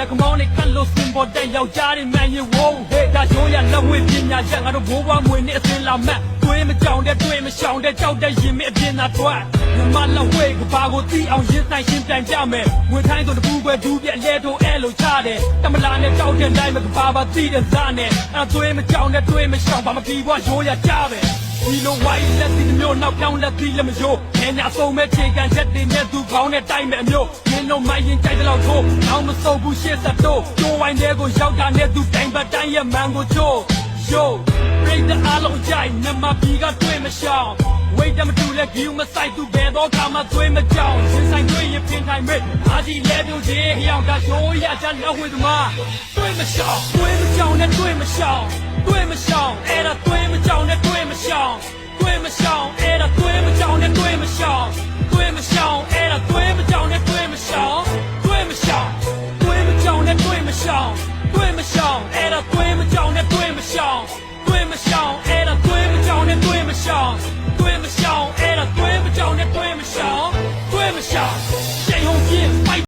လက်ကမောင်းနဲ့ကတ်လို့စင်ပေါ်တဲ့ယောက်ျားတွေမှန်ရင်ဝုန်းဟေးဒါရိုးရလက်ဝဲပညာရက်ငါတို့ဘိုးဘွားမွေနဲ့အစင်လာမှတ်တွေးမကြောင်တဲ့တွေးမရှောင်တဲ့ကြောက်တဲ့ရင်မအပြင်းသာထွက်မြမလက်ဝဲကဘာကိုတီးအောင်ရင်ဆိုင်ရှင်းပြန်ကြမယ်ဝင်ထိုင်းဆိုတပူပဲဒူးပြက်လဲထိုးအဲလိုချတယ်တမလာနဲ့ကြောက်တဲ့တိုင်းမကဘာပါတီးတဲ့စားနဲ့အဲတွေးမကြောင်တဲ့တွေးမရှောင်ဘာမပြီးဘွားရိုးရကြပဲဒီလိုဝိုင်းလက်စီမျိုးနောက်ပြောင်းလက်ပြီးလက်မရိုးခဲညာဆုံးမဲ့ခြေကန်ချက်တွေနဲ့သူခေါင်းနဲ့တိုက်မဲ့အမျိုးရင်းလုံးမိုင်းရင်ကြိုက်တဲ့လောက်ထိုးနောက်မစုံဘူးရှေ့သက်တော့ကျိုးဝိုင်းတဲ့ကိုရောက်တာနဲ့သူတိုင်ပတ်တိုင်းရဲ့မန်ကိုချိုး Yo, break the along jai, nema biga tui me shao. Wait them to let you my side to bed or come a tui me down. Since I do you pin time with Adi level J, young that show ya just know with ma. Tui me shao, and tui me shao, and a tui me